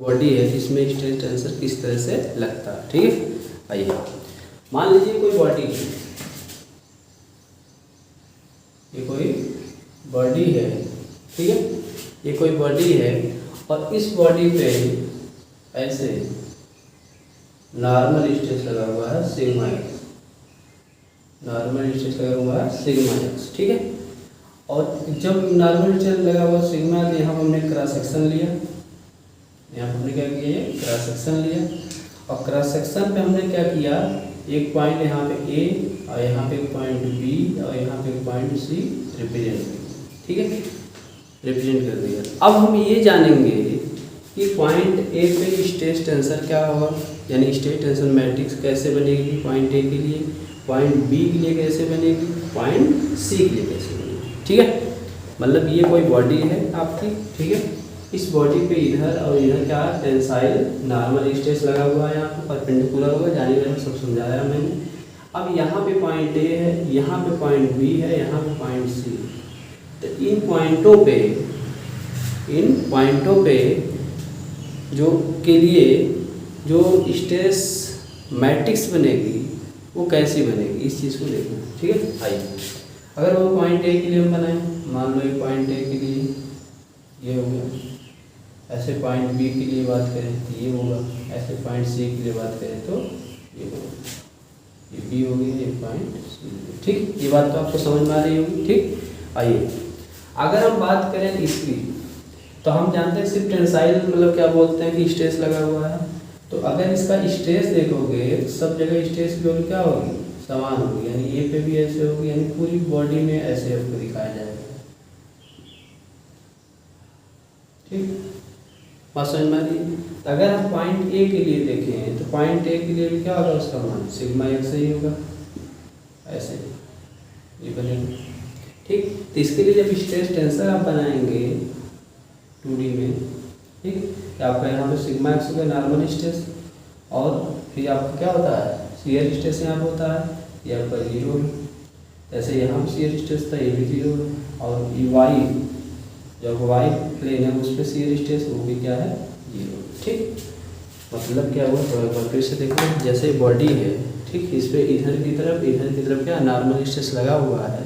Body है इसमें stress tensor किस तरह से लगता है। ठीक है, आइए मान लीजिए कोई बॉडी है, ये कोई बॉडी है, ठीक है, ये कोई बॉडी है और इस बॉडी पे ऐसे नॉर्मल स्ट्रेस लगा हुआ है सिग्मा एक्स, नॉर्मल स्ट्रेस लगा हुआ है सिग्मा एक्स। ठीक है, और जब नॉर्मल स्ट्रेस लगा हुआ सिग्मा, यहाँ पर हमने क्रॉस सेक्शन लिया, यहाँ पर हमने क्या किया, ये क्रॉस सेक्शन लिया और क्रॉस सेक्शन पे हमने क्या किया, एक पॉइंट यहाँ पे ए और यहाँ पे एक पॉइंट बी और यहाँ पे एक पॉइंट सी रिप्रेजेंट कर दिया। ठीक है, रिप्रेजेंट कर दिया। अब हम ये जानेंगे कि पॉइंट ए पे स्ट्रेस टेंसर क्या होगा, यानी स्ट्रेस टेंसर मैट्रिक्स कैसे बनेगी पॉइंट ए के लिए, पॉइंट बी के लिए कैसे बनेगी, पॉइंट सी के लिए कैसे बनेगी। ठीक है, मतलब ये कोई बॉडी है आपकी, ठीक है, इस बॉडी पे इधर और इधर क्या टेंसाइल नॉर्मल स्ट्रेस लगा हुआ है, यहाँ पे परपेंडिकुलर होगा, जाने में सब समझाया मैंने। अब यहाँ पे पॉइंट ए है, यहाँ पे पॉइंट बी है, यहाँ पे पॉइंट सी, तो इन पॉइंटों पे जो के लिए जो स्ट्रेस मैट्रिक्स बनेगी वो कैसी बनेगी, इस चीज़ को देखना। ठीक है, आइए अगर वो पॉइंट ए के लिए हम बनाएं, मान लो ये पॉइंट ए के लिए ये हो गया, ऐसे पॉइंट बी के लिए बात करें तो ये होगा, ऐसे पॉइंट सी के लिए बात करें तो ये होगा, ये बी हो गया, ये पॉइंट सी। ठीक, ये बात तो आपको समझ में आ रही होगी। ठीक, आइए अगर हम बात करें इसकी, तो हम जानते हैं सिर्फ टेंसाइल मतलब क्या बोलते हैं कि स्ट्रेस लगा हुआ है, तो अगर इसका स्ट्रेस देखोगे सब जगह स्ट्रेस की वैल्यू क्या होगी, समान होगी, यानी ए पे भी ऐसे होगी, यानी पूरी बॉडी में ऐसे आपको दिखाया जाएगा। ठीक, बात समझ में आ रही है। तो अगर हम पॉइंट ए के लिए देखें तो पॉइंट ए के लिए भी क्या होगा, उसका मान सिग्मा एक्स ही होगा, ऐसे ये बनेगा। ठीक, तो इसके लिए जब स्ट्रेस टेंसर आप बनाएंगे 2D में, ठीक, तो आपका यहाँ पे सिग्मा एक्स होगा नॉर्मल स्ट्रेस, और फिर आपका क्या होता है शियर स्ट्रेस यहाँ पर होता है, ये आपका 0 है, जैसे यहाँ पर शियर स्ट्रेस था ये भी 0 है, और ये वाई जब वाई प्लेन है उस पर शियर स्ट्रेस वो भी क्या है 0। ठीक, मतलब क्या हुआ, थोड़ा बार फिर से देखो, जैसे बॉडी है, ठीक, इस पर इधर की तरफ क्या नॉर्मल स्ट्रेस लगा हुआ है,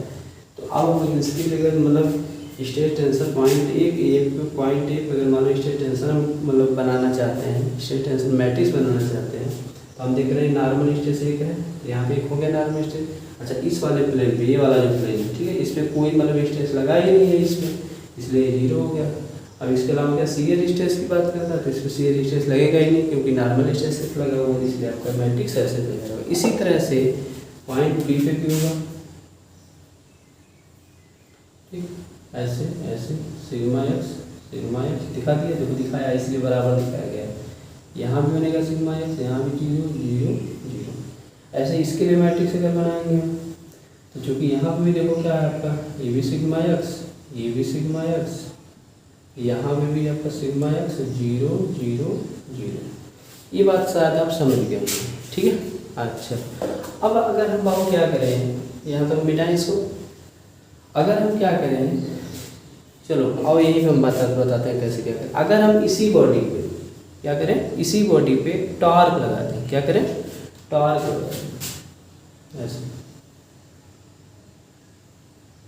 तो अब हम इसके लिए मतलब स्ट्रेस टेंसर पॉइंट पॉइंट एक अगर मान लो स्ट्रेस टेंसर हम मतलब बनाना चाहते हैं, स्ट्रेस टेंसर मैट्रिक्स बनाना चाहते हैं, तो हम देख रहे हैं नॉर्मल स्ट्रेस एक है, यहाँ पे एक हो गया नॉर्मल स्ट्रेस। अच्छा, इस वाले प्लेन पे ये वाला जो प्लेन है, ठीक है, इसमें कोई मतलब स्ट्रेस लगा ही नहीं है इसमें, इसलिए 0 हो गया। अब इसके अलावा क्या शियर स्ट्रेस की बात करता है तो इसमें शियर स्ट्रेस लगेगा ही नहीं, क्योंकि नॉर्मल स्ट्रेस सिर्फ लगा हुआ है, इसलिए आपका मैट्रिक्स ऐसे लगेगा। इसी तरह से पॉइंट बी पे क्यों होगा, ठीक, ऐसे ऐसे सिग्मा एक्स दिखा दिया, देखो दिखाया इसलिए बराबर दिखाया गया, यहाँ भी बनेगा सिग्मा एक्स, यहाँ भी 0 0 0। ऐसे इसके लिए मैट्रिक्स अगर बनाएंगे तो चूँकि यहाँ पर भी देखो क्या है आपका, ये भी सिग्मा एक्स, ये भी सिग्मा एक्स, यहाँ पे भी आपका सिग्मा एक्स 0 0 0। ये बात शायद आप समझ गए होंगे। ठीक है, अच्छा अब अगर हम बाबू क्या करें, यहाँ तक मिटाएं इसको, अगर हम क्या करें, चलो अब यही हम बताते हैं कैसे क्या करें। अगर हम इसी बॉडी पे क्या करें, इसी बॉडी पे टॉर्क लगाते हैं, क्या करें, टॉर्क लगाते हैं ऐसे,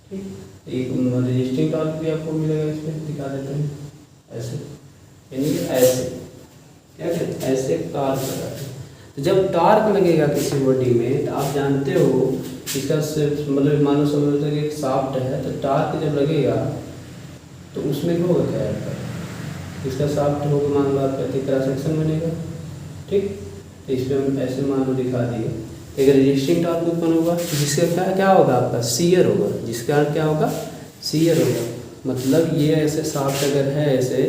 ठीक, एक रजिस्टिंग टॉर्क भी आपको मिलेगा, इस पर दिखा देते हैं ऐसे, यानी ऐसे क्या करें, ऐसे टॉर्क लगाते हैं। तो जब टॉर्क लगेगा किसी बॉडी में तो आप जानते हो इसका मतलब मान लो समझ लो कि एक शाफ्ट है, तो टॉर्क जब लगेगा तो उसमें होगा क्या आपका, इसका शाफ्ट होगा, मान लो आपका क्रॉस सेक्शन बनेगा। ठीक, तो इसमें हम ऐसे मान लो दिखा दिए, अगर रजिस्टिंग टॉर्क उत्पन्न होगा तो जिसका क्या होगा आपका शियर होगा, जिसका क्या होगा शियर होगा। मतलब ये ऐसे शाफ्ट अगर है ऐसे,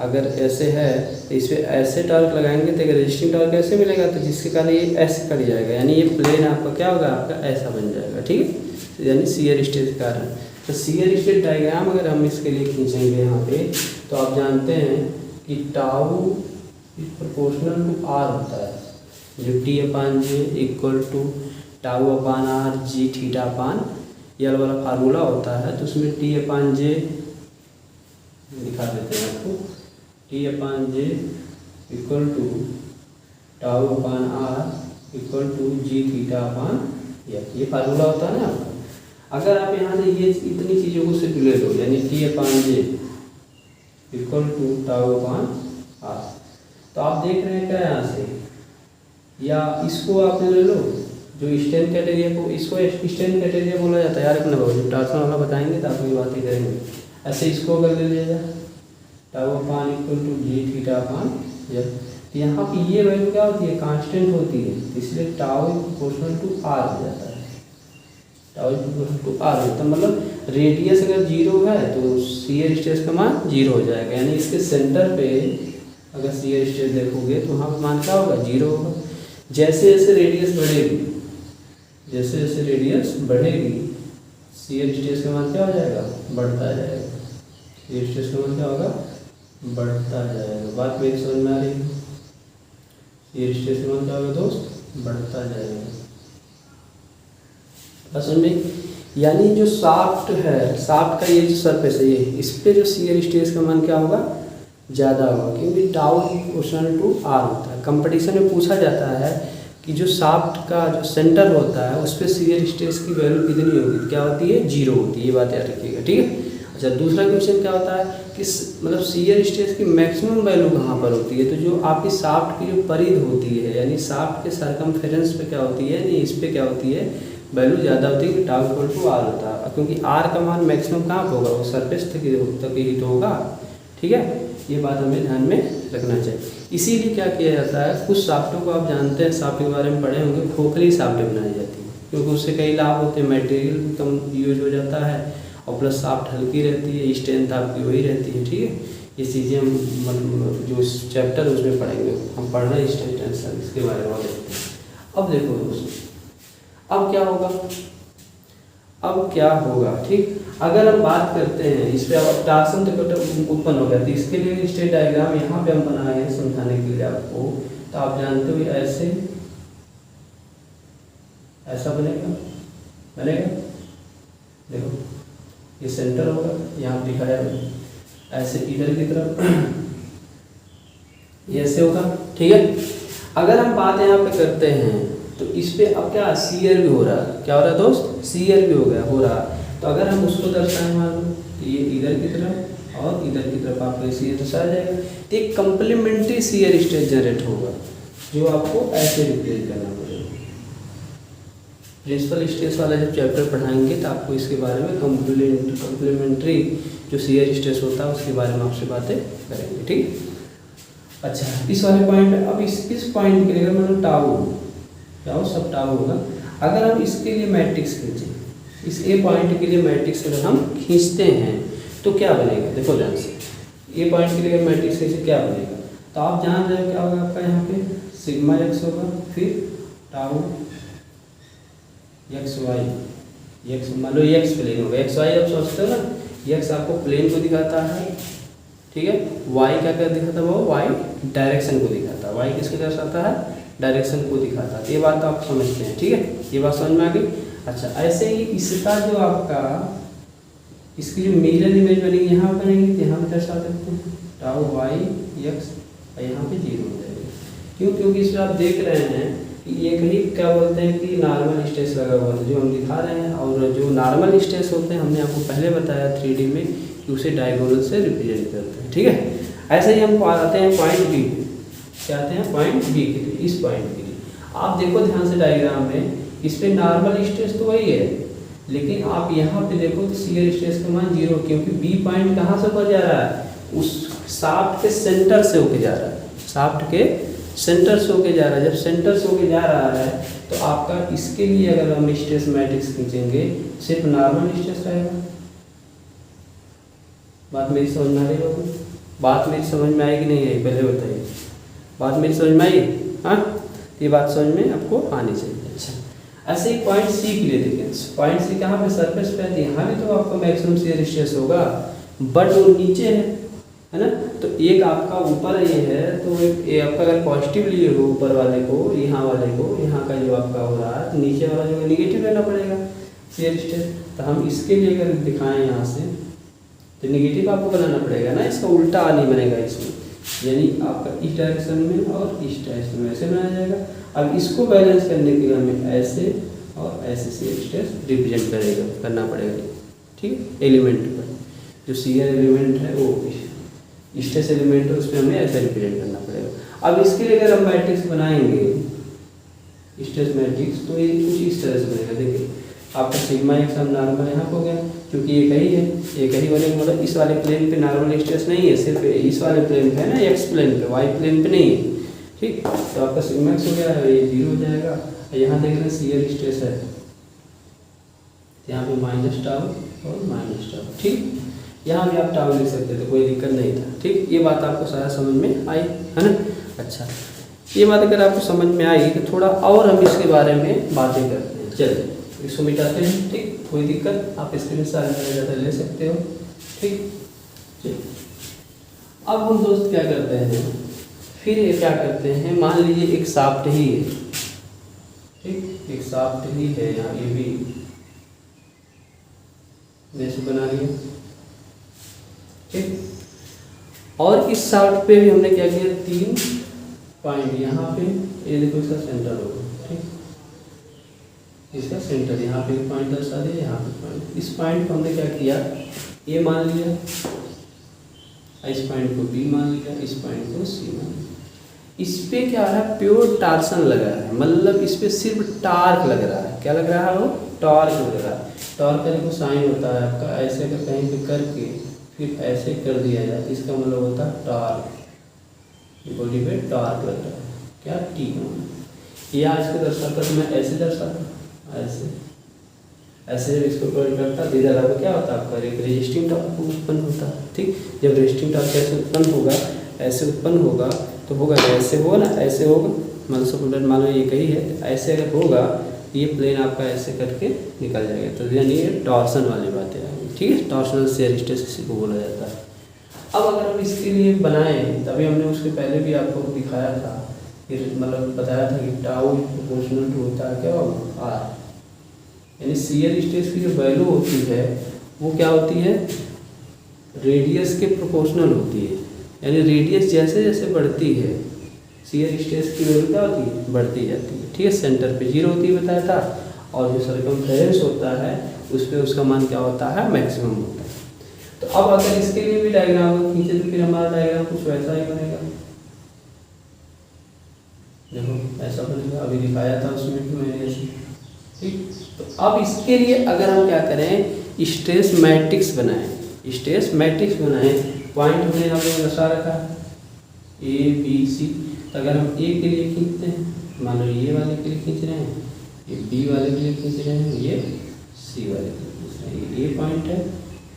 अगर ऐसे है तो इस पर ऐसे टॉर्क लगाएंगे तो अगर रजिस्टिंग टॉर्क ऐसे मिलेगा तो जिसके कारण ये ऐसे कट जाएगा, यानी ये प्लेन आपका क्या होगा, आपका ऐसा बन जाएगा। ठीक है, यानी शियर स्ट्रेस के कारण। तो शियर स्ट्रेस डायग्राम अगर हम इसके लिए खींचेंगे यहाँ पे, तो आप जानते हैं कि टाउ प्रोपोर्शनल टू आर होता है, जो T/J equal to tau upon R G theta upon L वाला फार्मूला होता है। तो उसमें T/J दिखा देते हैं आपको, T/J equal to tau upon R equal to G theta upon F. ये फार्मूला होता है ना आपका। अगर आप यहाँ से ये इतनी चीज़ों को सिर्फ ले लो, यानी T upon J equal to tau upon R, तो आप देख रहे हैं क्या यहाँ से, या इसको आप ले लो जो स्टैंड क्राइटेरिया को, इसको स्टैंड क्राइटेरिया बोला जाता है यार अपने बाबू, जो ट्रांसफर वाला बताएंगे तो आपको ये बातें करेंगे। ऐसे इसको अगर ले लिया जाए tau upon equal to G theta upon F, तो यहाँ पे ये वैल्यू क्या होती है, कांस्टेंट होती है, इसलिए टाउ प्रोपोर्शनल टू आर हो जाता है। टाउ प्रोपोर्शनल टू आर होता है, मतलब रेडियस अगर जीरो है तो शियर स्ट्रेस का मान जीरो हो जाएगा, यानी इसके सेंटर पे अगर शियर स्ट्रेस देखोगे तो वहाँ पे मान क्या होगा, जीरो होगा। जैसे जैसे रेडियस बढ़ेगी, जैसे जैसे रेडियस बढ़ेगी शियर स्ट्रेस का मान क्या हो जाएगा, बढ़ता जाएगा। शियर स्ट्रेस का मान क्या होगा, बढ़ता जाएगा। बात मेरी समझ में आ रही है? शियर स्ट्रेस का मान क्या होगा दोस्त, बढ़ता जाएगा। असल में यानी जो शाफ्ट है, शाफ्ट का ये जो सरफेस है, ये इस पे जो शियर स्ट्रेस का मान क्या होगा, ज़्यादा होगा, क्योंकि टाउ प्रोपोर्शनल टू आर होता है। कंपटीशन में पूछा जाता है कि जो शाफ्ट का जो सेंटर होता है उस पर शियर स्ट्रेस की वैल्यू कितनी होगी, क्या होती है, जीरो होती है। ये बात याद रखिएगा, ठीक है। अच्छा, दूसरा क्वेश्चन क्या होता है कि मतलब शियर स्ट्रेस की मैक्सिमम वैल्यू कहाँ पर होती है, तो जो आपकी शाफ्ट की जो परिध होती है, यानी शाफ्ट के सरकमफेरेंस पे क्या होती है, यानी इस पे क्या होती है, वैल्यू ज़्यादा होती है कि टाउ इक्वल टू आर होता है, क्योंकि आर का मान मैक्सिमम कहाँ पर होगा, वो सरफेस तक ही तो होगा, ठीक है। ये बात हमें ध्यान में रखना चाहिए। इसीलिए क्या किया जाता है, कुछ शाफ्टों को आप जानते हैं, शाफ्ट के बारे में पढ़े होंगे, खोखली शाफ्टें बनाई जाती है, क्योंकि उससे कई लाभ होते हैं, मटेरियल भी कम यूज हो जाता है और प्लस शाफ्ट हल्की रहती है, स्ट्रेंथ आपकी वही रहती है, ठीक है। ये चीज़ें हम मतलब जो इस चैप्टर उसमें पढ़ेंगे, हम पढ़ रहे हैं स्ट्रेंथ इसके बारे में देखते हैं। अब देखो दोस्तों, अब क्या होगा, अब क्या होगा, ठीक। अगर हम बात करते हैं इस पे, अब टार्सन उत्पन्न हो गया, तो इसके लिए स्टेट डायग्राम यहाँ पे हम बनाए हैं समझाने के लिए आपको। तो आप जानते हो ऐसे ऐसा बनेगा, देखो ये सेंटर होगा, यहाँ दिखाया ऐसे इधर की तरफ ये ऐसे होगा, ठीक है। अगर हम बात यहाँ पे करते हैं तो इस पे अब क्या शियर भी हो रहा है, क्या हो रहा है दोस्त, शियर भी हो रहा। तो अगर हम उसको दर्शाएं मान लो, तो ये इधर की तरफ और इधर की तरफ आपको शियर दर्शाया जाएगा, तो एक कंप्लीमेंट्री शियर स्ट्रेस जनरेट होगा, जो आपको ऐसे रिप्रेजेंट करना पड़ेगा। प्रिंसिपल स्ट्रेस वाला जब चैप्टर पढ़ाएंगे तो आपको इसके बारे में कंप्लीमेंट्री जो शियर स्ट्रेस होता है उसके बारे में आपसे बातें करेंगे, ठीक। अच्छा, इस वाले पॉइंट, अब इस पॉइंट के लिए अगर मतलब टाउ क्या हो, सब टाउ होगा। अगर हम इसके लिए मैट्रिक्स खींचें, इस ए पॉइंट के लिए मैट्रिक्स अगर हम खींचते हैं तो क्या बनेगा, देखो ध्यान से, ए पॉइंट के लिए अगर मैट्रिक्स खींचे क्या बनेगा, तो आप जान रहे हो क्या होगा आपका, यहाँ पे सिग्मा एक्स होगा, फिर टाउ एक्स वाई, एक्स मान लो एक्स प्लेन होगा, एक्स वाई आप सोचते हो ना, एक्स आपको प्लेन को दिखाता है, ठीक है। वाई क्या क्या दिखाता है, वो वाई डायरेक्शन को दिखाता है, वाई किसको दर्शाता है, डायरेक्शन को दिखाता है। ये बात आप समझते हैं, ठीक है, ये बात समझ में आ गई। अच्छा, ऐसे ही इसका जो आपका इसकी जो मिरर इमेज बनेगी यहाँ बनेगी, तो यहाँ पे दर्शा देते हैं टाउ वाई एक्स, और यहाँ पे जीरो हो जाएगा। क्यों, क्योंकि इसमें आप देख रहे हैं कि एक ही क्या बोलते हैं कि नॉर्मल स्ट्रेस लगा हुआ है जो हम दिखा रहे हैं, और जो नॉर्मल स्ट्रेस होते हैं हमने आपको पहले बताया 3D में कि उसे डायगोनल से रिप्रेजेंट करते हैं, ठीक है। ऐसे ही हम आते हैं पॉइंट बी, क्या आते हैं पॉइंट बी के लिए, इस पॉइंट के लिए आप देखो ध्यान से डायग्राम में, इस पे नॉर्मल स्ट्रेस तो वही है, लेकिन आप यहाँ पे देखो तो शियर स्ट्रेस का मान जीरो, क्योंकि बी पॉइंट कहाँ से होकर जा रहा है, उस शाफ्ट के सेंटर से होके जा रहा है, शाफ्ट के सेंटर से होके जा रहा है। जब सेंटर से होके जा रहा है तो आपका इसके लिए अगर हम स्ट्रेस मैट्रिक्स खींचेंगे सिर्फ नॉर्मल स्ट्रेस रहेगा। बात मेरी समझ में आ रही होगी, बात मेरी समझ में आएगी नहीं आई, पहले बताइए, बात मेरी समझ में आई, हाँ, ये बात समझ में आपको आनी चाहिए। अच्छा, ऐसे ही पॉइंट सी के लिए देखें, पॉइंट सी कहाँ पे, सरफेस पे है, यहाँ भी तो आपका मैक्सिमम शियर स्ट्रेस होगा, बट वो नीचे है ना। तो एक आपका ऊपर ये है, तो ये आपका अगर पॉजिटिव लिए हो ऊपर वाले को, यहाँ वाले को, यहाँ का जो आपका हो रहा है, तो नीचे वाला जो निगेटिव लेना पड़ेगा शियर स्ट्रेस। तो हम इसके लिए अगर दिखाएं यहाँ से, तो निगेटिव आपको बनाना पड़ेगा ना, इसका उल्टा नहीं बनेगा इसमें, यानी आपका इस डायरेक्शन में और इस डायरेक्शन में ऐसे बनाया जाएगा। अब इसको बैलेंस करने के लिए हमें ऐसे और ऐसे शियर स्ट्रेस रिप्रेजेंट करना पड़ेगा, ठीक, एलिमेंट पर जो शियर एलिमेंट है वो स्ट्रेस एलिमेंट है उसमें हमें ऐसे रिप्रेजेंट करना पड़ेगा। अब इसके लिए अगर हम मैट्रिक्स बनाएंगे स्ट्रेस मैट्रिक्स तो ये कुछ इस तरह से बनेगा। देखिए आपका सिग्मा एक्स हम नॉर्मल यहाँ हो गया, क्योंकि एक ही है, एक ही वाले मतलब इस वाले प्लेन पे नॉर्मल स्ट्रेस नहीं है, सिर्फ इस वाले प्लेन पे है ना, एक्स प्लेन पे, वाई प्लेन पे नहीं है, ठीक। तो आपका सिग्मा एक्स हो गया, ये 0 हो जाएगा। यहाँ देख रहे हैं शियर स्ट्रेस है, यहाँ पे माइनस टाउ और माइनस टाउ, ठीक। यहाँ भी आप टाउ लिख सकते थे, कोई दिक्कत नहीं था, ठीक। ये बात आपको सारा समझ में आई है ना। अच्छा, ये बात अगर आपको समझ में आई तो थोड़ा और हम इसके बारे में बातें करते हैं। चलिए इसको मिटाते हैं, ठीक, कोई दिक्कत, आप स्क्रीन से ज़्यादा ले सकते हो, ठीक। चलिए अब हम दोस्त क्या करते हैं, फिर ये क्या करते हैं, मान लीजिए एक शाफ्ट ही है, ठीक, एक शाफ्ट ही है, यहाँ ये भी जैसे बना लिया, ठीक। और इस शाफ्ट पे भी हमने क्या किया, 3 पॉइंट यहाँ पे, ये देखो इसका सेंटर होगा, ठीक, इसका सेंटर यहाँ पे पॉइंट दर्शा दिया, यहाँ पे पॉइंट, इस पॉइंट को हमने क्या किया, ए मान लिया, इस पॉइंट को बी मान लिया, इस पॉइंट को सी मान लिया। इस पे क्या है, प्योर टार्सन लगा है, मतलब इस पे सिर्फ टार्क लग रहा है, क्या लग रहा है, वो टॉर्क लग रहा है। टॉर्क का देखो साइन होता है आपका, ऐसे अगर कहीं पे करके फिर ऐसे कर दिया जाए तो इसका मतलब होता है टॉर्क, बॉडी पे टॉर्क लग रहा है, क्या, टी होना। ये आज को दर्शाता तो मैं ऐसे दर्शाता, ऐसे ऐसे जब इसको प्लॉट करता इधर आपको क्या होता है, आपका एक रेजिस्टिंग टॉर्क उत्पन्न होता है, ठीक। जब रेजिस्टिंग टॉर्क ऐसे उत्पन्न होगा, ऐसे उत्पन्न होगा तो होगा ऐसे होगा ना, ऐसे होगा, मतलब सब मान लो ये कही है, ऐसे अगर होगा ये प्लेन आपका ऐसे करके निकल जाएगा, तो यानी ये टॉर्सन वाली बातें आएंगी, ठीक है। टॉर्सनल शियर स्ट्रेस इसी को बोला जाता है। अब अगर हम इसके लिए बनाएं, तभी हमने उसके पहले भी आपको दिखाया था, फिर मतलब बताया था कि टाउ प्रोपोर्शनल टू होता है क्या, आर, यानी शियर स्ट्रेस की जो वैल्यू होती है वो क्या होती है, रेडियस के प्रोपोर्शनल होती है, यानी रेडियस जैसे जैसे बढ़ती है शियर स्ट्रेस की वैल्यू क्या होती है, बढ़ती जाती है, ठीक है। सेंटर पे 0 होती है बताया था, और जो सर्कमफेरेंस होता है उस पर उसका मान क्या होता है, मैक्सिमम होता है। तो अब अगर इसके लिए भी डायग्राम खींचे तो फिर हमारा डायग्राम कुछ वैसा ही बनेगा, देखो ऐसा बनेगा, अभी दिखाया था उसमें कि मैंने ऐसे, ठीक। तो अब इसके लिए अगर हम क्या करें, स्ट्रेस मैट्रिक्स बनाएं, स्ट्रेस मैट्रिक्स बनाएं, पॉइंट हमने यहाँ पे दर्शा रखा है ए बी सी। तो अगर हम ए के लिए खींचते हैं, मान लो ये वाले के लिए खींच रहे हैं, ये बी वाले के लिए खींच रहे हैं, ये सी वाले के लिए खींच रहे हैं, ये ए पॉइंट है,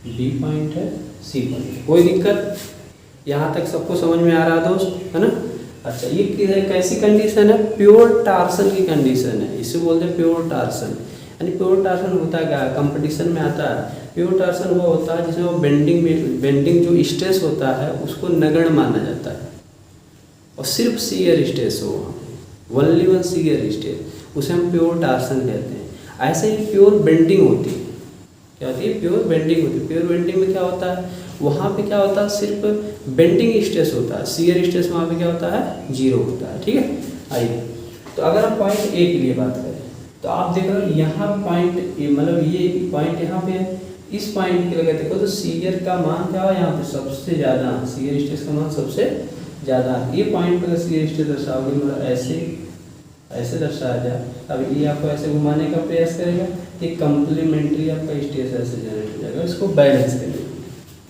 बी पॉइंट है, सी पॉइंट है, कोई दिक्कत, यहाँ तक सबको समझ में आ रहा है दोस्त, है ना। अच्छा, ये कैसी कंडीशन है, प्योर टार्सन की कंडीशन है, इसे बोलते हैं प्योर टार्सन। यानी प्योर टार्सन होता है क्या, कंपटीशन में आता है। प्योर टार्सन वो होता है जिसमें वो बेंडिंग जो स्ट्रेस होता है उसको नगण्य माना जाता है, और सिर्फ शियर स्ट्रेस हो, ओनली वन शियर स्ट्रेस, उसे हम प्योर टार्सन कहते हैं। ऐसे ही प्योर बेंडिंग होती है, क्या होती है, प्योर बेंडिंग होती है। प्योर बेंडिंग में क्या होता है, वहाँ पे क्या होता है, सिर्फ बेंडिंग स्ट्रेस होता है, शियर स्ट्रेस वहाँ पे क्या होता है, 0 होता है, ठीक है। आइए, तो अगर हम पॉइंट ए के लिए बात करें तो आप देख रहे हो यहाँ पॉइंट ए, मतलब ये पॉइंट यहाँ पे है, इस पॉइंट के लिए देखो तो शियर का मान क्या है, यहाँ पे सबसे ज़्यादा शियर स्ट्रेस का मान सबसे ज़्यादा। ये पॉइंट पर शियर स्ट्रेस दर्शाओगे, मतलब ऐसे ऐसे दर्शाया जाए, अब ये आपको ऐसे घुमाने का प्रयास करेगा, ये कंप्लीमेंट्री आपका स्ट्रेस ऐसे जनरेट हो जाएगा, इसको बैलेंस करेगा।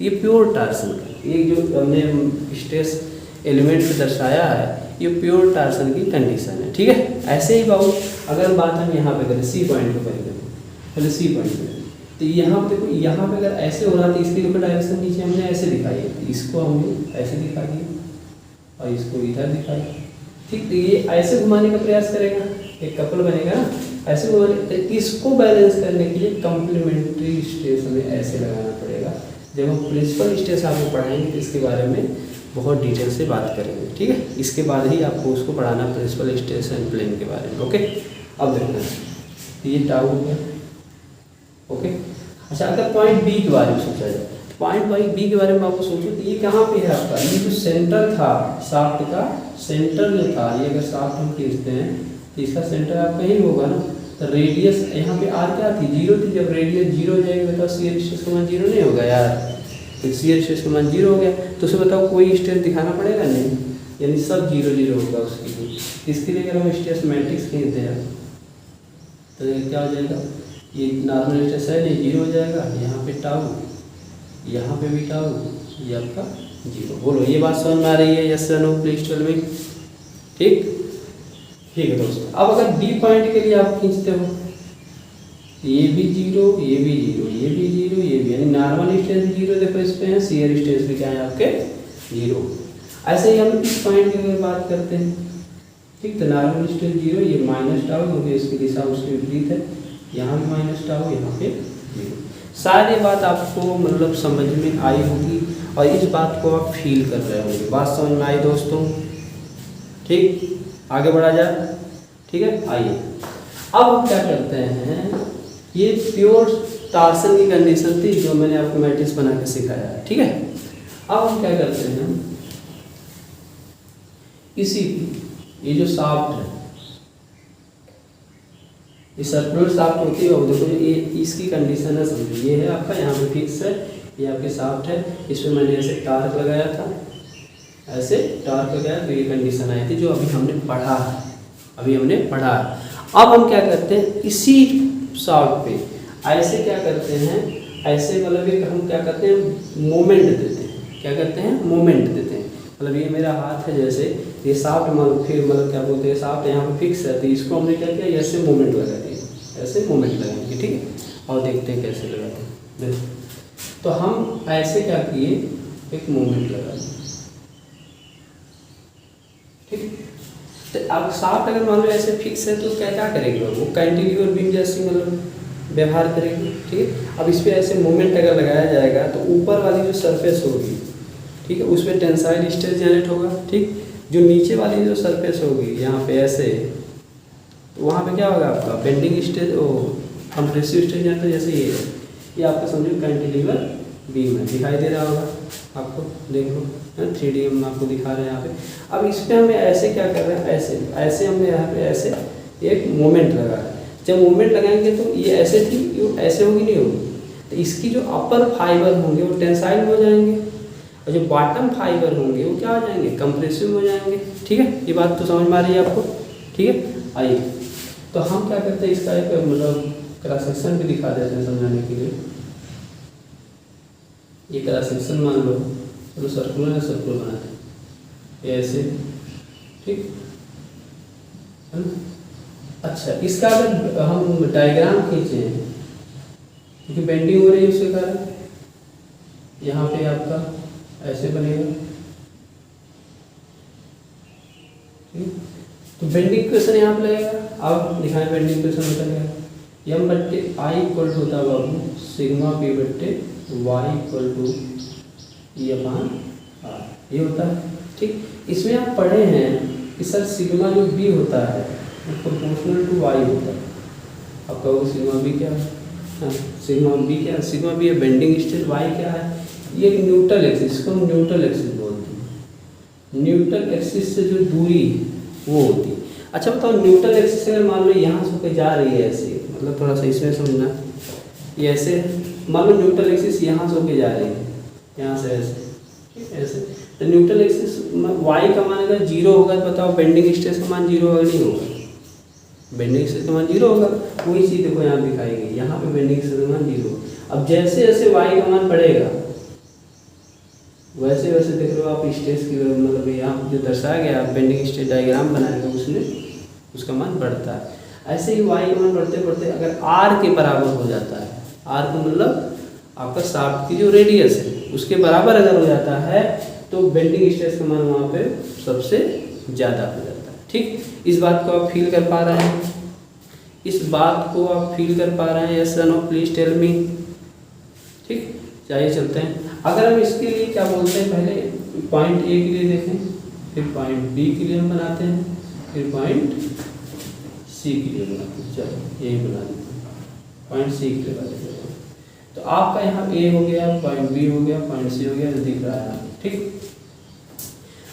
ये प्योर टार्सन का, ये जो हमने स्ट्रेस एलिमेंट पे दर्शाया है, ये प्योर टार्सन की कंडीशन है, ठीक है। ऐसे ही बाबू अगर बात हम यहाँ पे करें, सी पॉइंट को करेंगे, पहले सी पॉइंट पे, तो यहाँ पे देखो, यहाँ पे अगर ऐसे हो रहा था, इसकी देखो डायरेक्शन नीचे हमने ऐसे दिखाई है, इसको हमने ऐसे दिखा दिया और इसको इधर दिखाया, ठीक। तो ये ऐसे घुमाने का प्रयास करेगा, एक कपल बनेगा ना, ऐसे घुमाने, तो इसको बैलेंस करने के लिए कंप्लीमेंट्री स्ट्रेस हमें ऐसे लगाना पड़ेगा। जब हम प्रिंसिपल स्ट्रेस आपको पढ़ाएंगे तो इसके बारे में बहुत डिटेल से बात करेंगे, ठीक है। इसके बाद ही आपको उसको पढ़ाना प्रिंसिपल स्ट्रेस एंड प्लेन के बारे में, ओके। अब देखना ये टाउ हो गया, ओके। अच्छा, अगर पॉइंट बी के बारे में सोचा जाए, पॉइंट वाई बी के बारे में आपको सोचो तो ये कहाँ पे है आपका, ये जो सेंटर था शाफ्ट का, सेंटर जो था, ये अगर शाफ्ट हम खींचते हैं तो इसका सेंटर आपका यही होगा ना। तो रेडियस यहाँ पे आर क्या थी, जीरो थी। जब रेडियस जीरो हो जाएगी बताओ शियर स्ट्रेस का मान जीरो नहीं होगा यार, तो शियर स्ट्रेस का मान जीरो हो गया तो उसे बताओ कोई स्ट्रेस दिखाना पड़ेगा नहीं, यानी सब जीरो जीरो होगा उसके लिए। इसके लिए अगर हम स्ट्रेस मैट्रिक्स खींचते हैं तो क्या हो जाएगा, ये नॉर्मल स्ट्रेस है नहीं, जीरो हो जाएगा। यहाँ पे टाउ, यहाँ पे भी टाउ, ये आपका जीरो। बोलो ये बात समझ में आ रही है? यस या नो प्लीज टेल मी। ठीक है दोस्तों, अब अगर डी पॉइंट के लिए आप खींचते हो ये भी जीरो, ये भी जीरो, ये भी जीरो, ये भी, यानी नॉर्मल स्ट्रेस भी जीरो देखो इस पे है, शियर स्ट्रेस भी क्या है आपके जीरो। ऐसे ही हम इस पॉइंट की अगर बात करते हैं, ठीक, तो नॉर्मल स्ट्रेस जीरो, ये माइनस टाउ क्योंकि इसकी दिशा उसके विपरीत है, यहाँ भी माइनस टाउ, यहाँ पे जीरो। शायद ये बात आपको मतलब समझ में आई होगी और इस बात को आप फील कर रहे होंगे। बात समझ में आई दोस्तों? ठीक, आगे बढ़ा जाए। ठीक है, आइए अब हम क्या करते हैं, ये प्योर टार्सन की कंडीशन थी जो मैंने आपको मैट्रिक्स बना के सिखाया है। ठीक है, अब हम क्या करते हैं, इसी ये जो शाफ्ट है, ये सर्कुलर शाफ्ट होती है, और देखो ये इसकी कंडीशन है, समझो ये है आपका, यहाँ पे फिक्स है, ये आपके शाफ्ट है, इसमें मैंने ऐसे टार्क लगाया था, ऐसे टार्क लगाया तो ये कंडीशन आई थी जो अभी हमने पढ़ा है, अभी हमने पढ़ा है। अब हम क्या करते हैं, इसी शाफ्ट पे ऐसे क्या करते हैं, ऐसे मतलब एक हम क्या करते हैं, मोमेंट देते हैं। क्या करते हैं, मोमेंट देते हैं। मतलब ये मेरा हाथ है, जैसे ये शाफ्ट फिर मतलब क्या बोलते हैं, शाफ्ट यहाँ पे फिक्स है, तो इसको हमने क्या किया, ऐसे मोमेंट लगा दिया, ऐसे मोमेंट लगाएंगे। ठीक है, और देखते हैं कैसे लगाते हैं। देखो तो हम ऐसे क्या किए, एक मोमेंट लगा दिए। ठीक, तो अब शाफ्ट अगर मान लो ऐसे फिक्स है तो क्या क्या करेगी वो कैंटिलीवर बीम जैसी मतलब व्यवहार करेगी। ठीक है, अब इस पर ऐसे मोमेंट अगर लगाया जाएगा तो ऊपर वाली जो सरफेस होगी, ठीक है, उसमें टेंसाइल स्ट्रेस जनरेट होगा। ठीक, जो नीचे वाली जो सरफेस होगी यहाँ पे ऐसे, तो वहाँ पे क्या होगा आपका bending stress, compressive stress generate, जैसे ये आपका समझो कैंटिलीवर बीम है, दिखाई दे रहा होगा आपको, देख लो 3D हम आपको दिखा रहे हैं यहाँ पे। अब इस पर हमें ऐसे क्या कर रहे हैं, ऐसे ऐसे हमने यहाँ पे ऐसे एक मोमेंट लगा है। जब मोमेंट लगाएंगे तो ये ऐसे थी, ये ऐसे होगी नहीं होगी, तो इसकी जो अपर फाइबर होंगे वो टेंसाइल हो जाएंगे, और जो बॉटम फाइबर होंगे वो क्या हो जाएंगे, कंप्रेसिव हो जाएंगे। ठीक है, ये बात तो समझ में आ रही है आपको? ठीक है, आइए तो हम क्या करते हैं, इसका एक मतलब क्रॉस सेक्शन भी दिखा देते हैं समझाने के लिए। ये क्रॉस सेक्शन मान लो, चलो सर्कुलर है, सर्कुलर बनाते हैं ऐसे। ठीक है ना? अच्छा, इसका अगर हम डायग्राम खींचे, क्योंकि बेंडिंग हो रही है उसके कारण, यहाँ पे आपका ऐसे बनेगा। ठीक, तो बेंडिंग इक्वेशन यहाँ पे लगेगा। अब दिखाएं बेंडिंग इक्वेशन होता क्या है, एम बट्टे आई इक्वल टू होता है बाबू सिग्मा पी बट्टे Y equal to E upon R, ये होता है। ठीक, इसमें आप पढ़े हैं कि सर सिग्मा जो बी होता है प्रोपोर्शनल टू वाई होता है। आप कहोगे सिग्मा बी क्या है? हाँ, सिग्मा बी क्या है? सिग्मा बी है बेंडिंग स्ट्रेस, वाई क्या है, ये एक न्यूट्रल एक्सिस, इसको हम न्यूट्रल एक्सिस बोलते हैं। न्यूट्रल एक्सिस से जो दूरी वो होती है। अच्छा बताओ, न्यूट्रल एक्सिस अगर मान लो यहाँ से होकर जा रही है ऐसे, मतलब थोड़ा सा इसमें समझना, ये ऐसे मान लो न्यूट्रल एक्सिस यहाँ से होकर जा रही है, यहाँ से ऐसे, ठीक है ऐसे, तो न्यूट्रल एक्सिस वाई का मान अगर जीरो होगा तो बताओ बेंडिंग स्ट्रेस का मान जीरो होगा नहीं होगा? बेंडिंग स्ट्रेस का मान जीरो होगा। वही चीज़ देखो यहाँ दिखाई गई, यहाँ पे बेंडिंग स्ट्रेस का मान जीरो। अब जैसे जैसे वाई का मान बढ़ेगा वैसे वैसे देख लो आप स्ट्रेस की मतलब यहाँ जो दर्शाया गया बेंडिंग स्ट्रेस डायग्राम बनाएगा उसमें उसका मान बढ़ता है। ऐसे ही वाई का मान बढ़ते बढ़ते अगर आर के बराबर हो जाता है, आर को मतलब आपका शाफ्ट की जो रेडियस है उसके बराबर अगर हो जाता है तो बेंडिंग स्ट्रेस का मान वहाँ पे सबसे ज़्यादा हो जाता है। ठीक, इस बात को आप फील कर पा रहे हैं? इस बात को आप फील कर पा रहे हैं? यस और नो प्लीज टेल मी। ठीक, चाहिए चलते हैं। अगर हम इसके लिए क्या बोलते हैं, पहले पॉइंट ए के लिए देखें, फिर पॉइंट बी के लिए हम बनाते हैं, फिर पॉइंट सी के लिए बनाते हैं। चलो यही बना देते हैं, पॉइंट सी के लिए बनाते हैं। तो आपका यहाँ ए हो गया, पॉइंट बी हो गया, पॉइंट सी हो गया, दिख रहा है ठीक।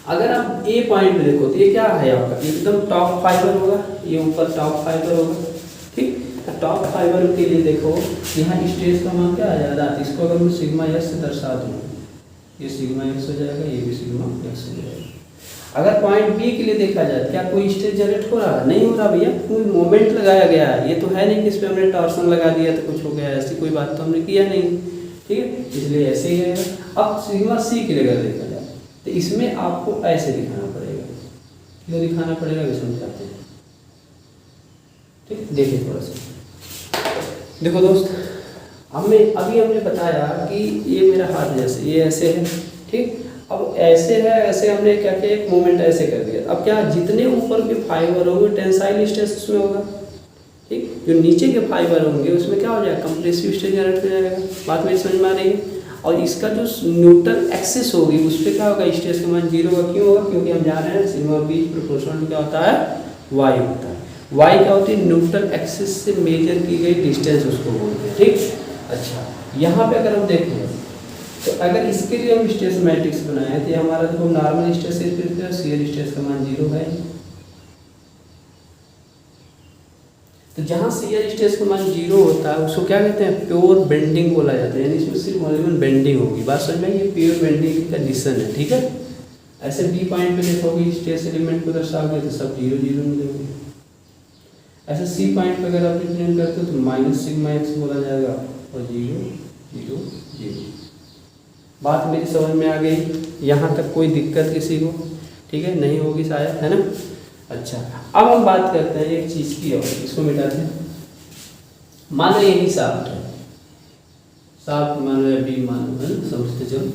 अगर आप ए पॉइंट पे देखो तो ये क्या है आपका, एकदम टॉप फाइबर होगा, ये ऊपर टॉप फाइबर होगा ठीक। तो टॉप फाइबर के लिए देखो यहाँ स्ट्रेस का मान क्या आ जाएगा, इसको अगर मैं सिग्मा एक्स से दर्शा दूँ, ये सिग्मा एक्स हो जाएगा, ये भी सिग्मा एक्स हो जाएगा। अगर पॉइंट बी के लिए देखा जाए क्या कोई स्ट्रेस जनरेट हो रहा है, नहीं हो रहा भैया, कोई मोमेंट लगाया गया है, ये तो है नहीं कि इस पर हमने टॉर्सन लगा दिया तो कुछ हो गया, ऐसी कोई बात तो हमने किया नहीं ठीक है, इसलिए ऐसे ही रहेगा। अब सिग्मा सी के लिए अगर देखा जाए तो इसमें आपको ऐसे दिखाना पड़ेगा, क्यों दिखाना पड़ेगा भी समझाते हैं ठीक। देखिए थोड़ा सा देखो दोस्त, अभी हमने बताया कि ये मेरा हाथ जैसे ये ऐसे है ठीक। अब ऐसे है, ऐसे हमने क्या किया, एक मोमेंट ऐसे कर दिया। अब क्या जितने ऊपर के फाइबर होंगे टेंसाइल स्ट्रेस उसमें होगा ठीक, जो नीचे के फाइबर होंगे उसमें क्या हो जाएगा, कंप्रेसिव स्ट्रेस जनरेट हो जाएगा। बात मेरी समझ में आ रही है। और इसका जो न्यूट्रल एक्सिस होगी उस पर क्या होगा, स्ट्रेस का मान 0 होगा। क्यों होगा, क्योंकि हम जान रहे हैं सिग्मा बी प्रोपोर्शनल टू क्या होता है, वाई होता है। वाई क्या होती है, न्यूट्रल एक्सिस से मेजर की गई डिस्टेंस उसको बोलते हैं ठीक। अच्छा यहाँ पे अगर हम देखें तो अगर इसके लिए हम स्ट्रेस मैट्रिक्स बनाए तो हमारा देखो नॉर्मल स्ट्रेस है, शियर स्ट्रेस का मान 0 है। तो जहाँ शियर स्ट्रेस का मान 0 होता है उसको क्या कहते हैं, प्योर बेंडिंग बोला जाता है, यानी इसमें सिर्फ ओनली बेंडिंग होगी। बात समझ में, ये प्योर बेंडिंग की कंडीशन है ठीक है। ऐसे बी पॉइंट पे देखोगे स्ट्रेस एलिमेंट को दर्शाओगे तो सब 0 0 मिलेंगे। ऐसे सी पॉइंट पे अगर आप रिप्रेजेंट करते हो तो माइनस सिग्मा एक्स बोला जाएगा और 0 0 0। बात मेरी समझ में आ गई, यहाँ तक कोई दिक्कत किसी को ठीक है, नहीं होगी शायद, है ना। अच्छा अब हम बात करते हैं एक चीज़ की और इसको मिटाते हैं। मान लो यही शाफ्ट है, शाफ्ट मान लो या बीम मान लो, है ना, समझते चलो।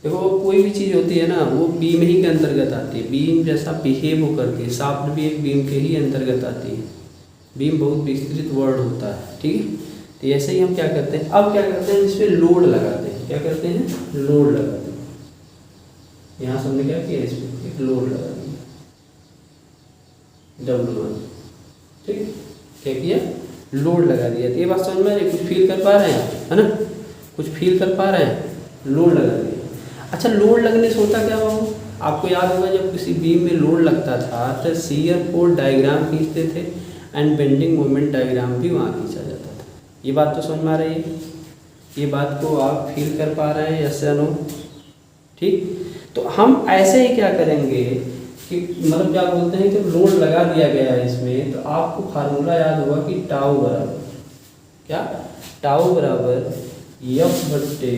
देखो कोई भी चीज़ होती है ना वो बीम ही के अंतर्गत आती है, बीम जैसा बिहेव होकर के शाफ्ट भी एक बीम के ही अंतर्गत आती है। बीम बहुत विस्तृत वर्ड होता है ठीक है। तो ऐसे ही हम क्या करते हैं, अब क्या करते हैं, इस पर लोड लगाते हैं। क्या करते हैं, लोड लगाते हैं। यहाँ से हमने क्या किया, इस पर एक लोड लगा दिया W1 ठीक। क्या किया, लोड लगा दिया। तो ये बात समझ में आ रही है, कुछ फील कर पा रहे हैं है ना, कुछ फील कर पा रहे हैं, लोड लगा दिया। अच्छा लोड लगने से होता क्या बाबू, आपको याद होगा जब किसी बीम में लोड लगता था तो शियर फोर्स डायग्राम खींचते थे एंड बेंडिंग मोमेंट डायग्राम भी वहाँ खींचा जाता था। ये बात तो समझ में आ रही है, ये बात को आप फील कर पा रहे हैं, यस या नो ठीक। तो हम ऐसे ही क्या करेंगे कि मतलब क्या बोलते हैं कि लोड लगा दिया गया है इसमें, तो आपको फार्मूला याद होगा कि टाउ बराबर क्या, टाउ बराबर एफ बट्टे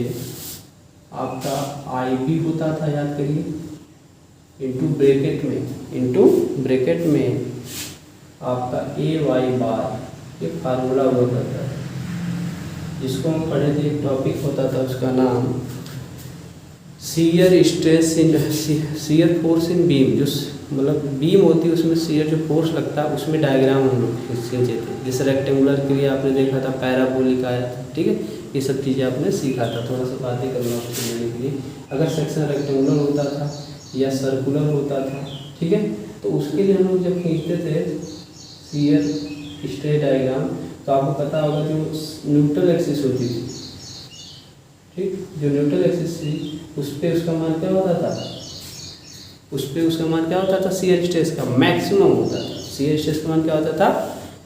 आपका आई बी होता था, याद करिए, इंटू ब्रैकेट में आपका ए वाई बार, ये फार्मूला हुआ करता है। जिसको हम पढ़े थे, एक टॉपिक होता था उसका नाम shear stress in shear force in beam, जो मतलब बीम होती है उसमें शियर जो फोर्स लगता है उसमें डायग्राम हम लोग खींचे थे। जैसे रेक्टेंगुलर के लिए आपने देखा था पैराबोलिक आया था ठीक है, ये सब चीज़ें आपने सीखा था। थोड़ा सा बातें करना उसको लेने के लिए, अगर सेक्शन रेक्टेंगुलर होता था या सर्कुलर होता था ठीक है, तो उसके लिए हम लोग जब खींचते थे शियर स्ट्रेस डायग्राम, तो आपको पता होगा जो न्यूट्रल एक्सिस होती थी ठीक, जो न्यूट्रल एक्सिस थी उस पर उसका मान क्या होता था, उस पर उसका मान क्या होता था, शियर स्ट्रेस का मैक्सिमम होता था। शियर स्ट्रेस का मान क्या होता था,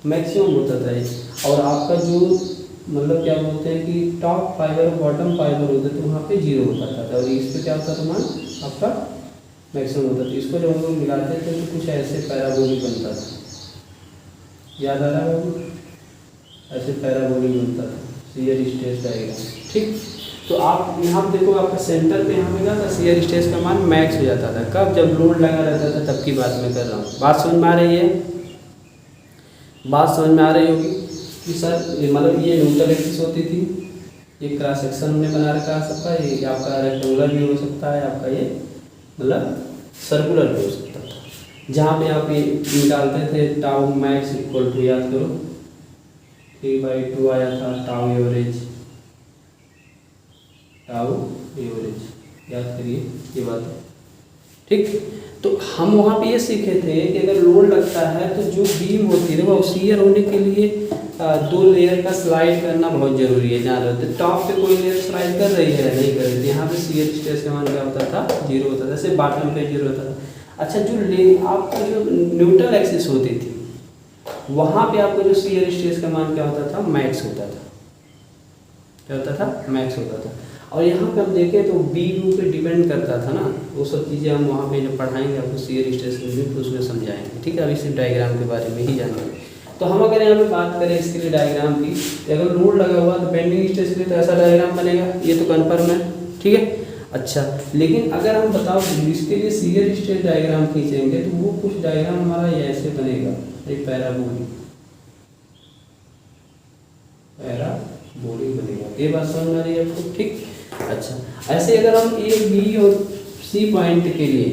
मैक्सिमम होता था। और आपका जो मतलब क्या बोलते हैं कि टॉप फाइबर और बॉटम फाइबर होते थे वहाँ पे 0 होता था, और इस पर क्या होता था मान आपका मैक्सिमम होता था। इसको जब हम लोग मिलाते थे तो कुछ ऐसे पैराबोलिक बनता था, याद आ रहा है, ऐसे पैराबोलिक बनता था शियर स्ट्रेस डायग्राम ठीक। तो आप यहाँ देखो आपका सेंटर पे यहाँ पे क्या था, शियर स्ट्रेस का मान मैक्स हो जाता था। कब, जब लोड लगा रहता था तब की बात मैं कर रहा हूँ। बात समझ में आ रही है, बात समझ में आ रही होगी कि सर मतलब ये न्यूट्रल एक्सिस होती थी, ये क्रॉस सेक्शन हमने बना रखा है सबका, ये आपका रेक्टेंगुलर भी हो सकता है, आपका ये मतलब सर्कुलर भी हो सकता था। जहाँ पे आप ये निकालते थे टाउ मैक्स इक्वल टू, याद करो 3/2 आया था टाउ एवरेज, टाउ एवरेज, याद करिए ये बात ठीक। तो हम वहाँ पे ये सीखे थे कि अगर लोड लगता है तो जो बीम होती है वो शियर होने के लिए दो लेयर का स्लाइड करना बहुत ज़रूरी है। जान रहे हो टॉप पे कोई लेयर स्लाइड कर रही है, नहीं कर रही थी, यहाँ पे शियर स्ट्रेस का मान क्या होता था, 0 होता था, जैसे बॉटम पे 0 होता था। अच्छा, जो आपका जो न्यूट्रल एक्सिस होती थी वहाँ पे आपको जो शियर स्ट्रेस का मान क्या होता था, मैक्स होता था। क्या होता था, मैक्स होता था। और यहाँ पे हम देखें तो बी यू पे डिपेंड करता था ना, वो सब चीज़ें हम वहाँ पे जो पढ़ाएंगे आपको शियर स्ट्रेस में उसमें समझाएंगे। ठीक है, अभी सिर्फ डायग्राम के बारे में ही जानेंगे। तो हम अगर यहाँ पे बात करें इसके लिए डायग्राम की, अगर लोड लगा हुआ तो बेंडिंग स्ट्रेस के लिए तो ऐसा डायग्राम बनेगा, ये तो कन्फर्म है। ठीक है, अच्छा, लेकिन अगर हम बताओ इसके लिए शियर स्ट्रेस डायग्राम खींचेंगे तो वो कुछ डायग्राम हमारा ऐसे बनेगा, एक पैराबोलिक बनेगा। ये बात समझ में आ रही है आपको? ठीक, अच्छा, ऐसे अगर हम ए बी और सी पॉइंट के लिए,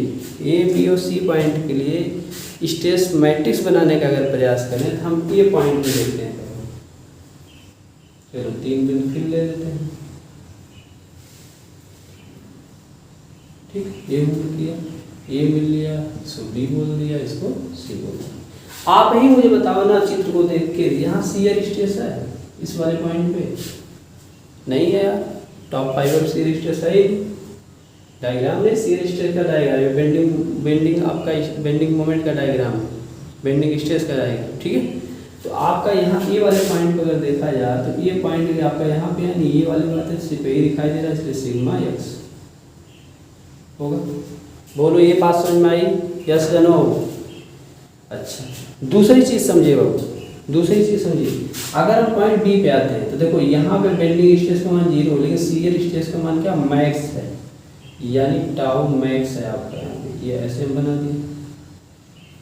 ए बी और सी पॉइंट के लिए स्ट्रेस मैट्रिक्स बनाने का अगर प्रयास करें तो हम ए पॉइंट पे देखते हैं। चलो 3 बिंदु फिर ले लेते हैं। ठीक, ये हमने किया, ए मिल लिया, इसको बी बोल दिया, इसको सी बोल दिया। आप ही मुझे बताओ ना चित्र को देख के, यहाँ शियर स्ट्रेस है इस वाले पॉइंट पे? नहीं है यार, टॉप फाइबर शियर स्ट्रेस है ही। डायग्राम में शियर स्ट्रेस का डायग्राम, बेंडिंग आपका बेंडिंग मोमेंट का डायग्राम है, बेंडिंग स्ट्रेस का डायग्राम। ठीक है, तो आपका यहाँ ए वाले पॉइंट पर अगर देखा जाए तो ये पॉइंट आपका यहाँ पे यानी ये वाली बात है, सिर्फ यही दिखाई दे रहा है, इसलिए सिग्मा एक्स होगा। बोलो ये बात समझ में आई? यस या नो? अच्छा, दूसरी चीज़ समझिए बाबू, दूसरी चीज़ समझिए, अगर हम पॉइंट बी पे आते हैं तो देखो यहाँ पे बेंडिंग स्ट्रेस का मान 0, लेकिन शियर स्ट्रेस का मान क्या, मैक्स है, यानी टाउ मैक्स है आपका यहाँ पे। ये ऐसे हम बना दिए,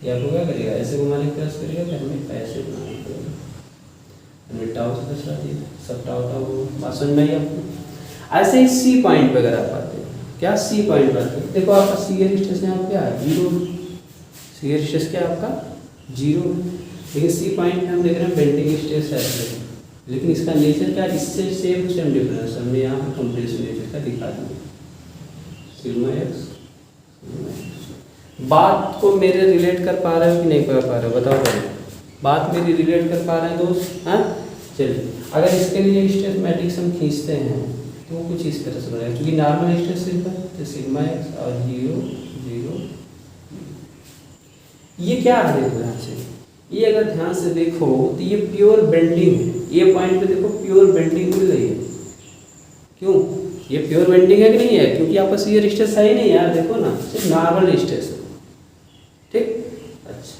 ये आपको क्या करेगा, ऐसे घुमाने का प्रयास करेगा तो हमें ऐसे बनाना पड़ेगा, हमें टाउ से दर्शा दिया, सब टाउ टाउ। बात समझ में आई आपको? ऐसे ही सी पॉइंट पे अगर आप आते हैं, क्या सी पॉइंट पर आते हैं, देखो आपका शियर स्ट्रेस यहाँ क्या है, 0, शियर स्ट्रेस क्या है आपका 0, लेकिन सी पॉइंट में हम देख रहे हैं बेंडिंग स्ट्रेस है, लेकिन इसका नेचर क्या है, इससे सेम डिफरेंस हमने यहाँ पे कंप्रेशन नेचर का दिखा दिया, सिग्मा एक्स। बात को मेरे रिलेट कर पा रहे हो कि नहीं कर पा रहे हो, बताओ पहले। बात मेरी रिलेट कर पा रहे हैं दोस्त? हाँ, चलिए, अगर इसके लिए स्ट्रेस मैट्रिक्स हम खींचते हैं तो वो कुछ इस तरह से बनेगा, क्योंकि नॉर्मल स्ट्रेस सिर्फ है तो सिग्मा एक्स और 0 0। ये क्या है, देखो यहाँ से, ये अगर ध्यान से देखो तो ये प्योर बेंडिंग है, ये पॉइंट पे देखो प्योर बेंडिंग मिल रही है। क्यों, ये प्योर बेंडिंग है कि नहीं है? क्योंकि आपका शियर स्ट्रेस है ही नहीं यार, देखो ना, सिर्फ नॉर्मल स्ट्रेस है। ठीक, अच्छा,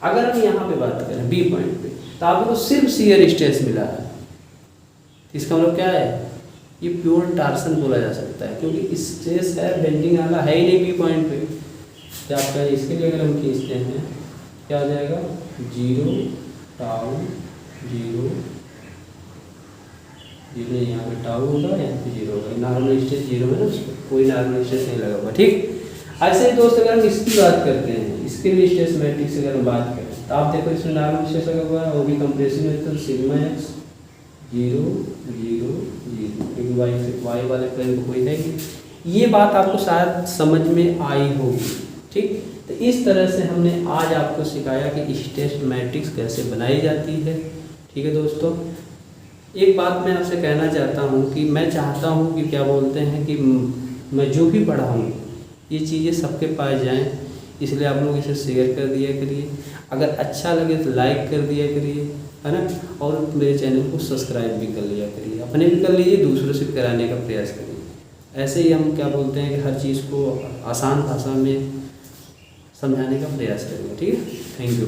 अगर हम यहाँ पे बात करें बी पॉइंट पे तो आपको सिर्फ शियर स्ट्रेस मिला है, इसका मतलब क्या है, ये प्योर टार्सन बोला जा सकता है, क्योंकि स्ट्रेस है बेंडिंग वाला है ही नहीं बी पॉइंट पे। तो आपका इसके लिए अगर हम खींचते हैं क्या हो जाएगा, 0 टाउ 0 0, यहाँ पे टाउ होगा, यहाँ पे 0 होगा, नॉर्मल स्ट्रेस 0 है ना, उसको कोई नॉर्मल स्ट्रेस नहीं लगा हुआ। ठीक, ऐसे ही दोस्त अगर हम इसकी बात करते हैं, इसके लिए स्ट्रेस मैट्रिक्स से अगर हम बात करें तो आप देखो इसमें नॉर्मल स्ट्रेस लगा हुआ है, वो भी कंप्रेशन में, तो सिग्मा एक्स 0 0 0, क्योंकि वाई वाले प्लेन को कोई है नहीं। ये बात आपको शायद समझ में आई होगी। ठीक, तो इस तरह से हमने आज आपको सिखाया कि स्ट्रेस मैट्रिक्स कैसे बनाई जाती है। ठीक है दोस्तों, एक बात मैं आपसे कहना चाहता हूँ कि मैं चाहता हूँ कि क्या बोलते हैं कि मैं जो भी पढ़ाऊँ ये चीज़ें सबके पास जाएं, इसलिए आप लोग इसे शेयर कर दिया करिए, अगर अच्छा लगे तो लाइक कर दिया करिए, है ना, और मेरे चैनल को सब्सक्राइब भी कर लिया करिए, अपने भी कर लीजिए, दूसरों से कराने का प्रयास करिए। ऐसे ही हम क्या बोलते हैं कि हर चीज़ को आसान भाषा में समझाने का प्रयास करेंगे। ठीक है, थैंक यू।